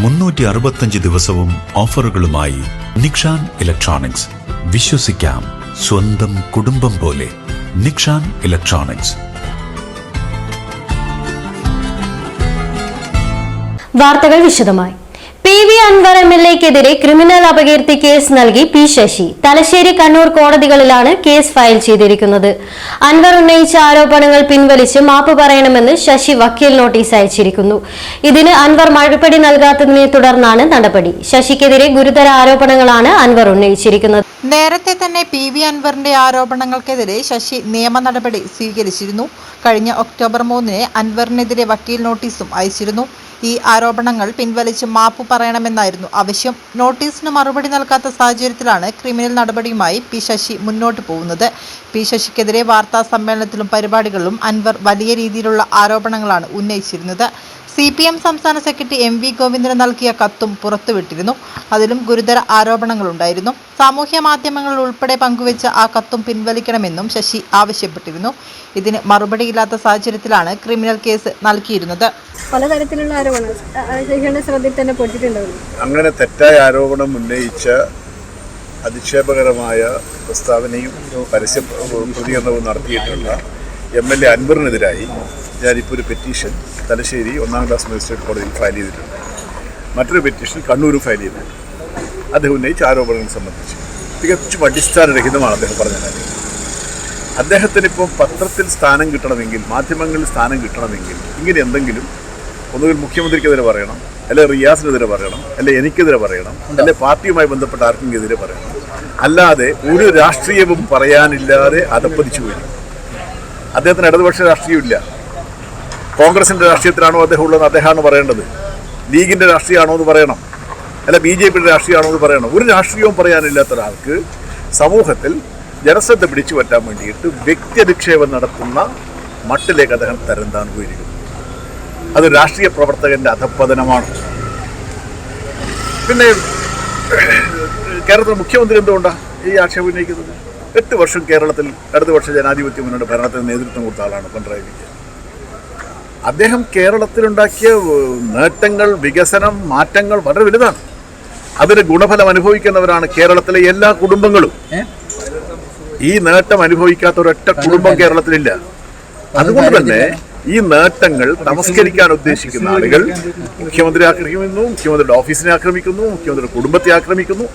365 ദിവസവും ഓഫറുകളുമായി നിക്ഷാൻ ഇലക്ട്രോണിക്സ്. വിശ്വസിക്കാം സ്വന്തം കുടുംബം പോലെ. നിക്ഷാൻ ഇലക്ട്രോണിക്സ്. വാർത്തകൾ വിശദമായി. PV അൻവർ MLAക്കെതിരെ ക്രിമിനൽ അപകീർത്തി കേസ് നൽകി P ശശി. തലശ്ശേരി, കണ്ണൂർ കോടതികളിലാണ് കേസ് ഫയൽ ചെയ്തിരിക്കുന്നത്. അൻവർ ഉന്നയിച്ച ആരോപണങ്ങൾ പിൻവലിച്ച് മാപ്പ് പറയണമെന്ന് ശശി വക്കീൽ നോട്ടീസ് അയച്ചിരിക്കുന്നു. ഇതിന് അൻവർ മറുപടി നൽകാത്തതിനെ തുടർന്നാണ് നടപടി. ശശിക്കെതിരെ ഗുരുതര ആരോപണങ്ങളാണ് അൻവർ ഉന്നയിച്ചിരിക്കുന്നത്. നേരത്തെ തന്നെ PV അൻവറിന്റെ ആരോപണങ്ങൾക്കെതിരെ ശശി നിയമ നടപടി സ്വീകരിച്ചിരുന്നു. കഴിഞ്ഞ ഒക്ടോബർ 3 അൻവറിനെതിരെ വക്കീൽ നോട്ടീസും അയച്ചിരുന്നു. ഈ ആരോപണങ്ങൾ പിൻവലിച്ച് മാപ്പ് പറയണമെന്നായിരുന്നു ആവശ്യം. നോട്ടീസിന് മറുപടി നൽകാത്ത സാഹചര്യത്തിലാണ് ക്രിമിനൽ നടപടിയുമായി P ശശി മുന്നോട്ട് പോകുന്നത്. P ശശിക്കെതിരെ വാർത്താ സമ്മേളനത്തിലും പരിപാടികളിലും അൻവർ വലിയ രീതിയിലുള്ള ആരോപണങ്ങളാണ് ഉന്നയിച്ചിരുന്നത്. CPM സംസ്ഥാന സെക്രട്ടറി MV ഗോവിന്ദന് നൽകിയ കത്തും പുറത്തുവിട്ടിരുന്നു. അതിലും ഗുരുതര ആരോപണങ്ങളുണ്ടായിരുന്നു. സാമൂഹ്യ മാധ്യമങ്ങളിൽ ഉൾപ്പെടെ പങ്കുവെച്ച ആ കത്തും പിൻവലിക്കണമെന്നും ശശി ആവശ്യപ്പെട്ടിരുന്നു. ഇതിന് മറുപടിയില്ലാത്ത സാഹചര്യത്തിലാണ് ക്രിമിനൽ കേസ് നൽകിയിരുന്നത്. പലതരത്തിലുള്ള ആരോപണങ്ങൾ ശ്രദ്ധയിൽ തന്നെ പെട്ടിട്ടുണ്ടായിരുന്നു. അങ്ങനെ തെറ്റായ ആരോപണം ഉന്നയിച്ച അധിക്ഷേപകരമായ പ്രസ്താവനയും പരസ്യ പ്രതികരണവും നടത്തിയിട്ടുള്ള MLA അൻവറിനെതിരായി ഞാനിപ്പോൾ ഒരു പെറ്റീഷൻ തലശ്ശേരി 1ാം ക്ലാസ് മജിസ്ട്രേറ്റ് കോടതിയിൽ ഫയൽ ചെയ്തിട്ടുണ്ട്. മറ്റൊരു പെറ്റീഷൻ കണ്ണൂരും ഫയൽ ചെയ്തിട്ടുണ്ട്. അദ്ദേഹം ഉന്നയിച്ച ആരോപണങ്ങൾ സംബന്ധിച്ച് തികച്ചും അടിസ്ഥാനരഹിതമാണ് അദ്ദേഹം പറഞ്ഞ കാര്യം. അദ്ദേഹത്തിനിപ്പോൾ പത്രത്തിൽ സ്ഥാനം കിട്ടണമെങ്കിൽ, മാധ്യമങ്ങളിൽ സ്ഥാനം കിട്ടണമെങ്കിൽ ഇങ്ങനെ എന്തെങ്കിലും ഒന്നുകിൽ മുഖ്യമന്ത്രിക്കെതിരെ പറയണം, അല്ലെങ്കിൽ റിയാസിനെതിരെ പറയണം, അല്ലെങ്കിൽ എനിക്കെതിരെ പറയണം, അല്ലെങ്കിൽ പാർട്ടിയുമായി ബന്ധപ്പെട്ട ആർക്കെതിരെ പറയണം. അല്ലാതെ ഒരു രാഷ്ട്രീയവും പറയാനില്ലാതെ അതപ്പതിച്ചു പോയി. അദ്ദേഹത്തിന് ഇടതുപക്ഷ രാഷ്ട്രീയമില്ല. കോൺഗ്രസിൻ്റെ രാഷ്ട്രീയത്തിലാണോ അദ്ദേഹം ഉള്ളത്? അദ്ദേഹമാണ് പറയേണ്ടത്. ലീഗിൻ്റെ രാഷ്ട്രീയമാണോ എന്ന് പറയണം, അല്ല BJPയുടെ രാഷ്ട്രീയമാണോ എന്ന് പറയണം. ഒരു രാഷ്ട്രീയവും പറയാനില്ലാത്ത ഒരാൾക്ക് സമൂഹത്തിൽ ജനശ്രദ്ധ പിടിച്ചു പറ്റാൻ വേണ്ടിയിട്ട് വ്യക്തി അധിക്ഷേപം നടത്തുന്ന മട്ടിലേക്ക് അദ്ദേഹം തരം താൻ പോയിരിക്കുന്നു. അത് രാഷ്ട്രീയ പ്രവർത്തകന്റെ അധപ്പതനമാണ്. പിന്നെ കേരളത്തിലെ മുഖ്യമന്ത്രി എന്തുകൊണ്ടാണ് ഈ ആക്ഷേപം ഉന്നയിക്കുന്നത്? 8 വർഷം കേരളത്തിൽ ഇടതുപക്ഷ ജനാധിപത്യ മുന്നണിയുടെ ഭരണത്തിന് നേതൃത്വം കൊടുത്ത ആളാണ് പിണറായി വിജയൻ. അദ്ദേഹം കേരളത്തിലുണ്ടാക്കിയ നേട്ടങ്ങൾ, വികസനം, മാറ്റങ്ങൾ വളരെ വലുതാണ്. അതിന് ഗുണഫലം അനുഭവിക്കുന്നവരാണ് കേരളത്തിലെ എല്ലാ കുടുംബങ്ങളും. ഈ നേട്ടം അനുഭവിക്കാത്ത ഒരൊറ്റ കുടുംബം കേരളത്തിലില്ല. അതുകൊണ്ട് തന്നെ ഈ നേട്ടങ്ങൾ നമസ്കരിക്കാൻ ഉദ്ദേശിക്കുന്ന ആളുകൾ മുഖ്യമന്ത്രി ആക്രമിക്കുന്നു, മുഖ്യമന്ത്രിയുടെ ഓഫീസിനെ ആക്രമിക്കുന്നു, മുഖ്യമന്ത്രിയുടെ കുടുംബത്തെ ആക്രമിക്കുന്നു.